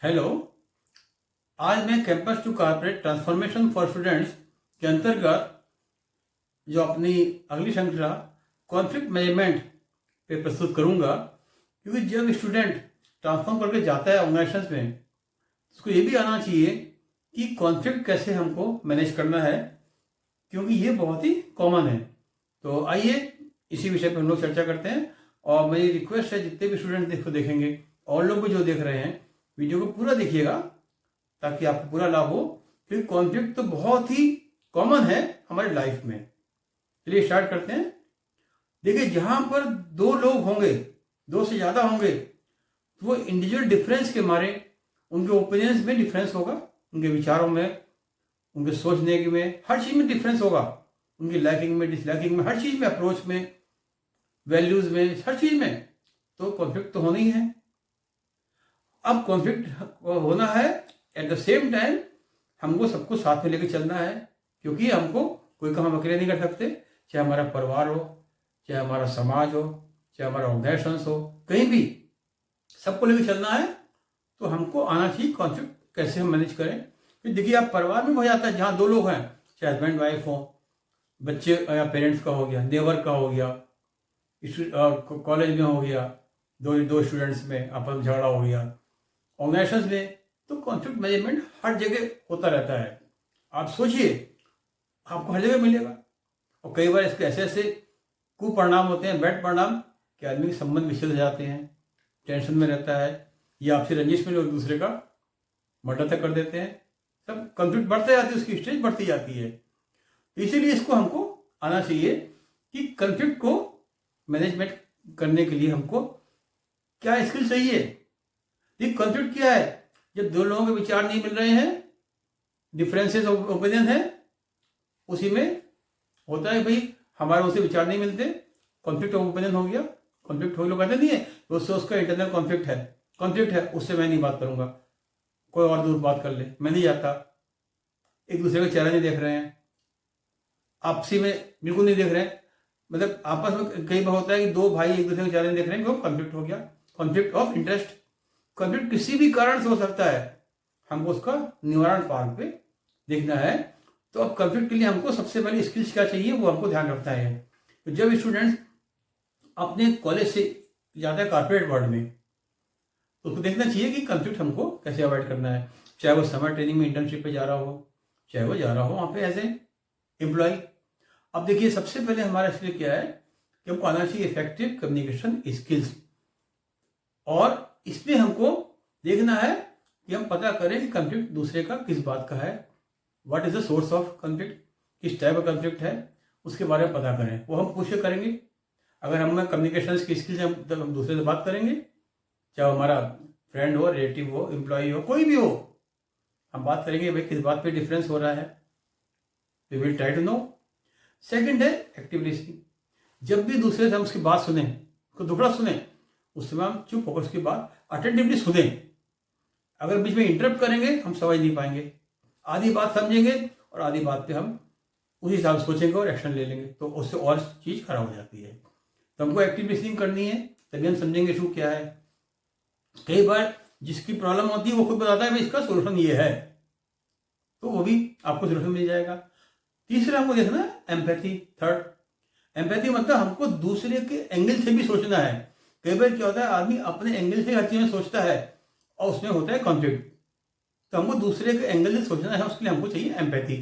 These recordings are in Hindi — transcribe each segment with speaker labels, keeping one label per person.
Speaker 1: हेलो। आज मैं campus to corporate transformation for students के अंतर्गत जो अपनी अगली श्रृंखला कॉन्फ्लिक्ट मैनेजमेंट पे प्रस्तुत करूंगा, क्योंकि जब स्टूडेंट ट्रांसफॉर्म करके जाता है ऑर्गेनाइजेशन में, उसको ये भी आना चाहिए कि कॉन्फ्लिक्ट कैसे हमको मैनेज करना है, क्योंकि ये बहुत ही कॉमन है। तो आइए इसी विषय पर हम लोग चर्चा करते हैं। और मेरी रिक्वेस्ट है, जितने भी स्टूडेंट देखो देखेंगे और लोग भी जो देख रहे हैं, वीडियो को पूरा देखिएगा ताकि आपको पूरा लाभ हो, क्योंकि कॉन्फ्लिक्ट तो बहुत ही कॉमन है हमारी लाइफ में। चलिए स्टार्ट करते हैं। देखिए, जहां पर दो लोग होंगे, दो से ज्यादा होंगे, तो वो इंडिविजुअल डिफरेंस के मारे उनके ओपिनियंस में डिफरेंस होगा, उनके विचारों में, उनके सोचने में, हर चीज में डिफरेंस होगा। उनकी लाइकिंग में, डिसलाइकिंग में, हर चीज में, अप्रोच में, वैल्यूज में, हर चीज में तो कॉन्फ्लिक्ट तो होना ही है। अब कॉन्फ्लिक्ट होना है, एट द सेम टाइम हमको सबको साथ में लेके चलना है, क्योंकि हमको कोई काम हम अकेले नहीं कर सकते। चाहे हमारा परिवार हो, चाहे हमारा समाज हो, चाहे हमारा ऑर्गेनाइजेशन हो, कहीं भी सबको लेके चलना है। तो हमको आना चाहिए कॉन्फ्लिक्ट कैसे हम मैनेज करें। फिर देखिए, आप परिवार में हो जाता है, जहाँ दो लोग हैं, चाहे हस्बैंड वाइफ हो, बच्चे या पेरेंट्स का हो गया, नेबर का हो गया, कॉलेज में हो गया, दो स्टूडेंट्स में आपस में झगड़ा हो गया, ऑर्गेनाइजेशन में, तो कॉन्फ्लिक्ट मैनेजमेंट हर जगह होता रहता है। आप सोचिए, आपको हर जगह मिलेगा। और कई बार इसके ऐसे ऐसे कुपरिणाम होते हैं, बैड परिणाम, कि आदमी के संबंध विच्छेद हो जाते हैं, टेंशन में रहता है, या आपसे रंजिश में लोग दूसरे का मर्डर तक कर देते हैं। सब कॉन्फ्लिक्ट बढ़ते जाती है, उसकी स्टेज बढ़ती जाती है। तो इसीलिए इसको हमको आना चाहिए कि कॉन्फ्लिक्ट को मैनेजमेंट करने के लिए हमको क्या स्किल चाहिए। ये कॉन्फ्लिक्ट क्या है? जब दो लोगों के विचार नहीं मिल रहे हैं, डिफरेंसेस ऑफ ओपिनियन है, उसी में होता है भाई हमारे उनसे विचार नहीं मिलते, कॉन्फ्लिक्ट ऑफ ओपिनियन हो गया। कॉन्फ्लिक्ट हो लोग कहते नहीं है, उससे उसका इंटरनल कॉन्फ्लिक्ट है, उससे मैं नहीं बात करूंगा, कोई और दूर बात कर ले, मैं नहीं जाता। एक दूसरे का चेहरा नहीं देख रहे हैं, आपसी में बिल्कुल नहीं देख रहे हैं। मतलब आपस में कई बार होता है कि दो भाई एक दूसरे का चेहरा नहीं देख रहे हैं, क्यों? कॉन्फ्लिक्ट हो गया, कॉन्फ्लिक्ट ऑफ इंटरेस्ट। कॉन्फ्लिक्ट किसी भी कारण से हो सकता है, हमको उसका निवारण पार्ट पे देखना है। तो अब कॉन्फ्लिक्ट के लिए हमको सबसे पहले स्किल्स क्या चाहिए, वो हमको ध्यान रखना है। तो जब स्टूडेंट्स अपने कॉलेज से जाता है कॉर्पोरेट वर्ल्ड में, तो उसको देखना चाहिए कि कॉन्फ्लिक्ट हमको कैसे अवॉइड करना है। चाहे वो समर ट्रेनिंग में इंटर्नशिप पे जा रहा हो, चाहे वो जा रहा हो वहाँ पे एज ए एम्प्लॉय। अब देखिए, सबसे पहले हमारा इसलिए क्या है कि हमको आना चाहिए इफेक्टिव कम्युनिकेशन स्किल्स। और इसमें हमको देखना है कि हम पता करें कि कॉन्फ्लिक्ट दूसरे का किस बात का है, what is the source of conflict, किस टाइप का कॉन्फ्लिक्ट है, उसके बारे में पता करें। वो हम पूछ के करेंगे। अगर हमें कम्युनिकेशन की स्किल्स हैं, तब हम दूसरे से बात करेंगे, चाहे हमारा फ्रेंड हो, रिलेटिव हो, एम्प्लॉय हो, कोई भी हो, हम बात करेंगे भाई किस बात पे डिफरेंस हो रहा है। We will try to know. Second है एक्टिव लिसनिंग। जब भी दूसरे से हम उसकी बात सुने, उसको दुखड़ा सुने, उस समय हम चुप होकर उसकी बात अटेंटिवली सुने। अगर बीच में इंटरप्ट करेंगे, हम समझ नहीं पाएंगे। आधी बात समझेंगे और आधी बात पे हम उसी हिसाब से सोचेंगे और एक्शन ले लेंगे, तो उससे और चीज खराब हो जाती है। तो हमको एक्टिव लिसनिंग करनी है, तभी हम समझेंगे इशू क्या है। कई बार जिसकी प्रॉब्लम होती है वो खुद बताता है भाई इसका सोल्यूशन ये है, तो वो भी आपको सोल्यूशन मिल जाएगा। तीसरा हमको देखना है एम्पैथी। थर्ड, एम्पैथी मतलब हमको दूसरे के एंगल से भी सोचना है। कई बार क्या होता है, आदमी अपने एंगल से हर चीज में सोचता है और उसमें होता है कॉन्फ्लिक्ट। तो हमको दूसरे के एंगल से सोचना है, उसके लिए हमको चाहिए एम्पैथी।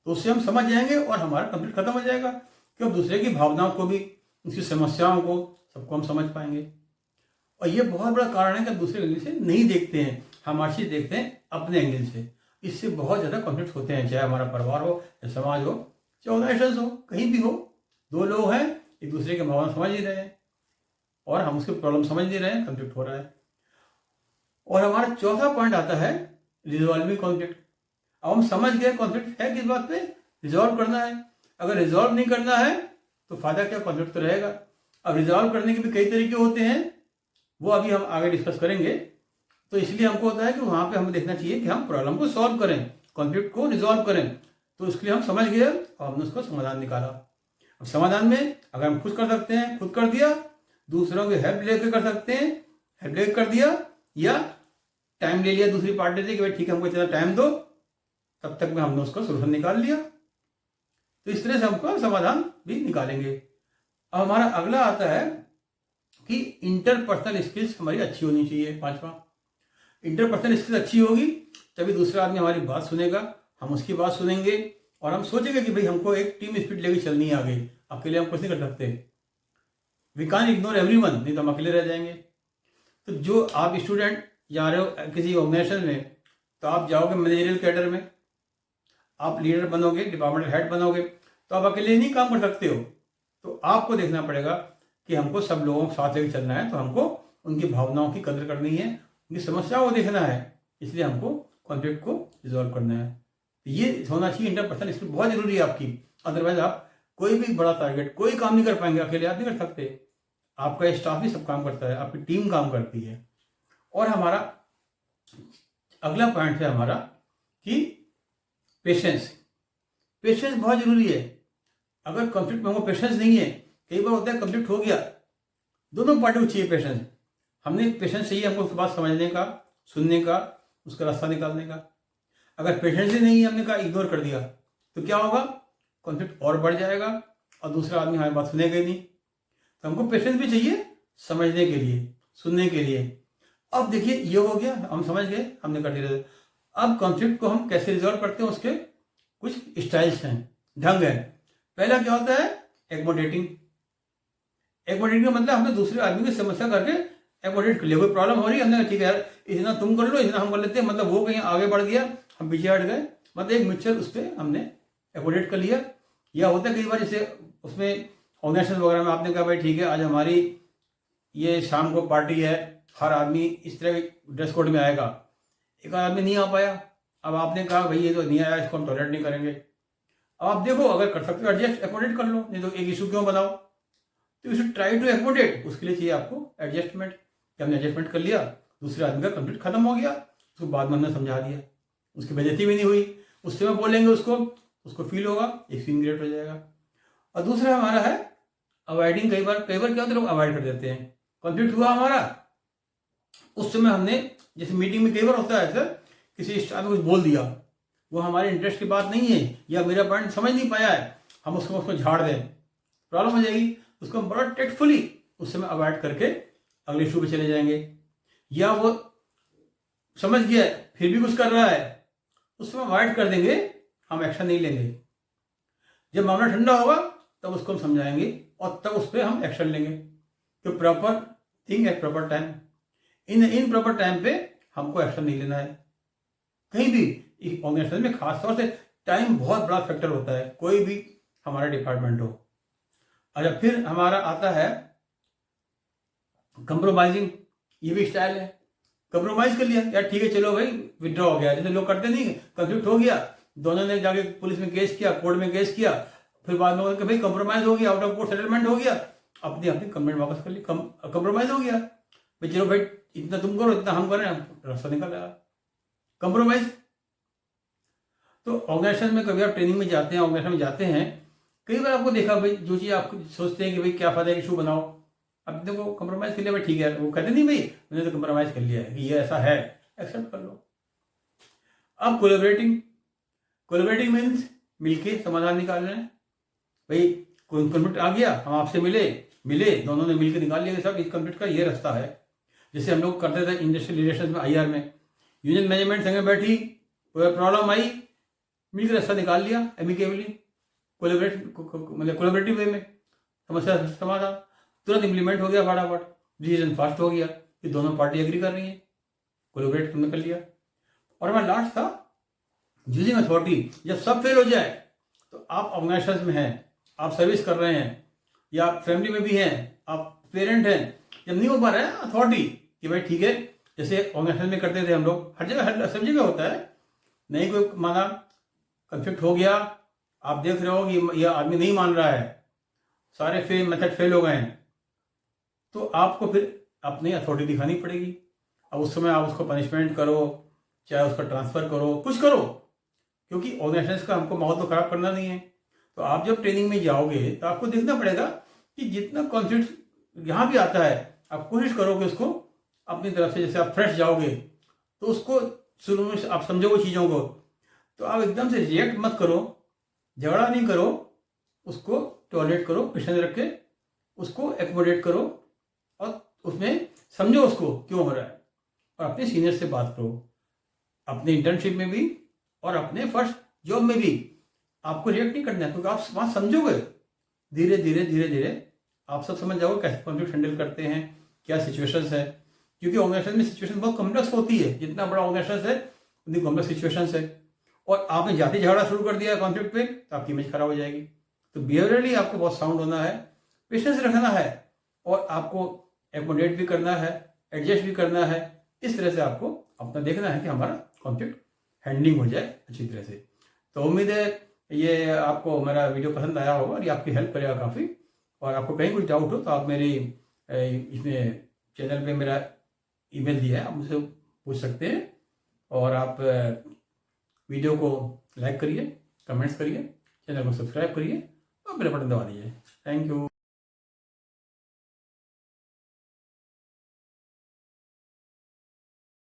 Speaker 1: तो उससे हम समझ जाएंगे और हमारा कॉन्फ्लिक्ट खत्म हो जाएगा, कि हम दूसरे की भावनाओं को भी, उसकी समस्याओं को, सबको हम समझ पाएंगे। और ये बहुत बड़ा कारण है कि दूसरे एंगल से नहीं देखते हैं, हम हर चीज देखते हैं अपने एंगल से। इससे बहुत ज्यादा कॉन्फ्लिक्ट होते हैं, चाहे हमारा परिवार हो, चाहे समाज हो, चाहे ऑर्गेनाइजेशन हो, कहीं भी हो। दो लोग हैं, एक दूसरे के भावना समझ नहीं रहे हैं और हम उसके प्रॉब्लम समझ नहीं रहे हैं, कॉन्फ्लिक्ट हो रहा है। और हमारा चौथा पॉइंट आता है रिजॉल्विंग कॉन्फ्लिक्ट। अब हम समझ गए कॉन्फ्लिक्ट है किस बात पे, रिजॉल्व करना है। अगर रिजॉल्व नहीं करना है तो फायदा क्या, कॉन्फ्लिक्ट तो रहेगा। अब रिजॉल्व करने के भी कई तरीके होते हैं, वो अभी हम आगे डिस्कस करेंगे। तो इसलिए हमको होता है कि वहां पे हमें देखना चाहिए कि हम प्रॉब्लम को सॉल्व करें, कॉन्फ्लिक्ट को रिजॉल्व करें। तो इसके लिए हम समझ गए और हमने उसको समाधान निकाला। अब समाधान में अगर हम खुद कर सकते हैं, खुद कर दिया, दूसरों की हेल्प लेकर कर सकते हैं, हेल्प लेकर कर दिया, या टाइम ले लिया दूसरी पार्टी से कि भाई ठीक है हमको इतना टाइम दो, तब तक में हमने उसका सोल्यूशन निकाल लिया। तो इस तरह से हमको समाधान भी निकालेंगे। अब हमारा अगला आता है कि इंटरपर्सनल स्किल्स हमारी अच्छी होनी चाहिए। 5वां, इंटरपर्सनल स्किल्स अच्छी होगी तभी दूसरा आदमी हमारी बात सुनेगा, हम उसकी बात सुनेंगे और हम सोचेंगे कि भाई हमको एक टीम स्पिरिट लेके चलनी है आगे, अकेले हम कुछ नहीं कर सकते। वी कान इग्नोर एवरीवन, नहीं तो हम अकेले रह जाएंगे। तो जो आप स्टूडेंट जा रहे हो किसी ऑर्गेनाइजेशन में, तो आप जाओगे मैनेजरियल कैडर में, आप लीडर बनोगे, डिपार्टमेंटल हेड बनोगे, तो आप अकेले नहीं काम कर सकते हो। तो आपको देखना पड़ेगा कि हमको सब लोगों को साथ लेकर चलना है, तो हमको उनकी भावनाओं की कदर करनी है, उनकी समस्याओं को देखना है, इसलिए हमको कॉन्फ्लिक्ट को रिजॉल्व करना है। तो ये होना चाहिए इंटरपर्सनल स्किल, बहुत जरूरी है आपकी। अदरवाइज आप कोई भी बड़ा टारगेट, कोई काम नहीं कर पाएंगे, अकेले आप नहीं कर सकते। आपका स्टाफ भी सब काम करता है, आपकी टीम काम करती है। और हमारा अगला पॉइंट है हमारा कि पेशेंस। पेशेंस बहुत जरूरी है। अगर कॉन्फ्लिक्ट में हमको पेशेंस नहीं है, कई बार होता है कॉन्फ्लिक्ट हो गया, दोनों पार्टी को चाहिए पेशेंस। हमने पेशेंस चाहिए हमको उसकी बात समझने का, सुनने का, उसका रास्ता निकालने का। अगर पेशेंस ही नहीं है, हमने कहा इग्नोर कर दिया, तो क्या होगा, कॉन्फ्लिक्ट और बढ़ जाएगा और दूसरा आदमी हमारी बात सुनेगा ही नहीं। तो हमको पेशेंस भी चाहिए समझने के लिए, सुनने के लिए। अब देखिए ये हो गया, हम समझ गए, हमने कर दिया। अब कॉन्फ्लिक्ट को हम कैसे रिजॉल्व करते हैं, उसके कुछ स्टाइल्स हैं, ढंग है। पहला क्या होता है, एकोमोडेटिंग। एकोमोडेटिंग का मतलब हमने दूसरे आदमी की समस्या करके एकोमोडेट कर लिया। कोई प्रॉब्लम हो रही है, हमने ठीक है यार इतना तुम कर लो, इतना हम कर लेते हैं, मतलब वो कहीं आगे बढ़ गया, हम पीछे हट गए, मतलब एक म्यूचुअल उस पर हमने एकोमोडेट कर लिया। या होता है कई बार जैसे उसमें ऑर्गेनाइजेशन वगैरह में आपने कहा भाई ठीक है आज हमारी ये शाम को पार्टी है, हर आदमी इस तरह के ड्रेस कोड में आएगा, एक आदमी नहीं आ पाया, अब आपने कहा भाई ये तो नहीं आया, इसको हम टॉलरेट नहीं करेंगे। अब आप देखो अगर कर सकते हो एडजस्ट, एकोमोडेट कर लो, नहीं तो एक इशू क्यों बनाओ। तो you should try to accommodate, उसके लिए चाहिए आपको एडजस्टमेंट। कि हमने एडजस्टमेंट कर लिया, दूसरे आदमी का कंप्लीट खत्म हो गया, उसको बाद में हमने समझा दिया, उसकी बेइज्जती भी नहीं हुई, उससे में बोलेंगे उसको फील होगा, एक सीन क्रिएट हो जाएगा। और दूसरा हमारा है अवॉइडिंग। कई बार क्या होता है, लोग अवॉइड कर देते हैं। कॉन्फ्लिक्ट हुआ हमारा, उस समय हमने जैसे मीटिंग में कई बार होता है सर, किसी स्टाफ ने कुछ बोल दिया, वो हमारे इंटरेस्ट की बात नहीं है या मेरा पॉइंट समझ नहीं पाया है, हम उसको झाड़ दें, प्रॉब्लम हो जाएगी। उसको हम बड़ा टेक्टफुली उस समय अवॉइड करके अगले इशू पे चले जाएंगे। या वो समझ गया फिर भी कुछ कर रहा है, उस समय अवॉइड कर देंगे, हम एक्शन नहीं लेंगे। जब मामला ठंडा होगा तब उसको हम समझाएंगे और तब उस पर हम एक्शन लेंगे। तो proper thing at proper time, in proper time पे हमको एक्शन नहीं लेना है कहीं भी। ऑर्गेनाइजेशन में खासतौर से टाइम बहुत बड़ा फैक्टर होता है, कोई भी हमारा डिपार्टमेंट हो। अच्छा, फिर हमारा आता है कंप्रोमाइजिंग। ये भी स्टाइल है, कंप्रोमाइज कर लिया यार ठीक है चलो भाई विड्रॉ हो गया, जैसे लोग करते नहीं, कंफ्लिक्ट हो गया, दोनों ने जाके पुलिस में केस किया, कोर्ट में केस किया, फिर बाद में भाई कंप्रोमाइज हो गया, आउट ऑफ कोर्ट सेटलमेंट हो गया, अपनी कंप्लेंट वापस कर ली, कंप्रोमाइज हो गया भाई, चलो भाई इतना तुम करो इतना हम करें, रास्ता निकल आया, कंप्रोमाइज। तो ऑर्गेनाइजेशन में कभी आप ट्रेनिंग में जाते हैं, ऑर्गेनाइजेशन में जाते हैं, कई बार आपको देखा भाई जो चीज़ आप सोचते हैं कि भाई क्या फायदा है, इशू बनाओ, अब देखो कंप्रोमाइज कर लिया भाई ठीक है, वो कहते नहीं भाई मैंने तो कंप्रोमाइज कर लिया है कि ये ऐसा है, एक्सेप्ट कर लो। अब कोलैबोरेटिंग मीन्स मिलके समाधान निकालना है। भाई कोई कॉन्फ्लिक्ट आ गया, हम आपसे मिले दोनों ने मिलकर निकाल लिया सब, इस कॉन्फ्लिक्ट का ये रास्ता है। जैसे हम लोग करते थे इंडस्ट्रियल रिलेशन में, IR में यूनियन मैनेजमेंट संगे बैठी, कोई प्रॉब्लम आई, मिलकर रास्ता निकाल लिया एमिकेबली, कोलैबोरेटिव वे में समस्या समाधान तुरंत इंप्लीमेंट हो गया, फटाफट डिसीजन फास्ट हो गया कि दोनों पार्टी एग्री कर रही है, कोलैबोरेट हमने कर लिया। और हमारा लास्ट था यूजिंग अथॉरिटी। जब सब फेल हो जाए तो आप ऑर्गेनाइजेशन में हैं, आप सर्विस कर रहे हैं या फैमिली में भी हैं, आप पेरेंट हैं, जब नहीं हो पा रहा है अथॉरिटी कि भाई ठीक है, जैसे ऑर्गेनाइजेशन में करते थे हम लोग, हर जगह सब जगह होता है, नहीं कोई माना कंफ्लिक्ट हो गया, आप देख रहे हो कि यह आदमी नहीं मान रहा है, सारे मेथड फेल हो गए हैं, तो आपको फिर अपनी अथॉरिटी दिखानी पड़ेगी। अब उस समय आप उसको पनिशमेंट करो, चाहे उसका ट्रांसफर करो, कुछ करो, क्योंकि ऑर्गेनाइजेशन का हमको माहौल तो खराब करना नहीं है। तो आप जब ट्रेनिंग में जाओगे तो आपको देखना पड़ेगा कि जितना कॉन्फ्लिक्ट यहाँ भी आता है, आप कोशिश करो कि उसको अपनी तरफ से, जैसे आप फ्रेश जाओगे तो उसको शुरू में आप समझोगे चीज़ों को, तो आप एकदम से रिएक्ट मत करो, झगड़ा नहीं करो, उसको टॉलरेट करो, पेशेंस रख के उसको एकोमोडेट करो और उसमें समझो उसको क्यों हो रहा है, और अपने सीनियर से बात करो। अपने इंटर्नशिप में भी और अपने फर्स्ट जॉब में भी आपको रिएक्ट नहीं करना है, क्योंकि आप वहाँ समझोगे, धीरे धीरे धीरे धीरे आप सब समझ जाओगे कैसे कॉन्फ्लिक्ट हैंडल करते हैं, क्या सिचुएशंस है। क्योंकि ऑर्गेनाइजेशन में सिचुएशन बहुत कॉम्प्लेक्स होती है, जितना बड़ा ऑर्गेनाइजेशन है उतनी कॉम्प्लेक्स सिचुएशंस है, और आपने जाति झगड़ा शुरू कर दिया कॉन्फ्लिक्ट पे तो आपकी इमेज खराब हो जाएगी। तो बिहेवियरली आपको बहुत साउंड होना है, पेशेंस रखना है, और आपको एकोमोडेट भी करना है, एडजस्ट भी करना है। इस तरह से आपको अपना देखना है कि हमारा कॉन्फ्लिक्ट हैंडलिंग हो जाए अच्छी तरह से। तो उम्मीद है ये आपको मेरा वीडियो पसंद आया होगा और ये आपकी हेल्प करेगा काफ़ी। और आपको कहीं कुछ डाउट हो तो आप मेरी इसमें चैनल पे मेरा ईमेल दिया है, आप मुझसे पूछ सकते हैं। और आप वीडियो को लाइक करिए, कमेंट्स करिए, चैनल को सब्सक्राइब करिए और बेल बटन दबा दीजिए। Thank you.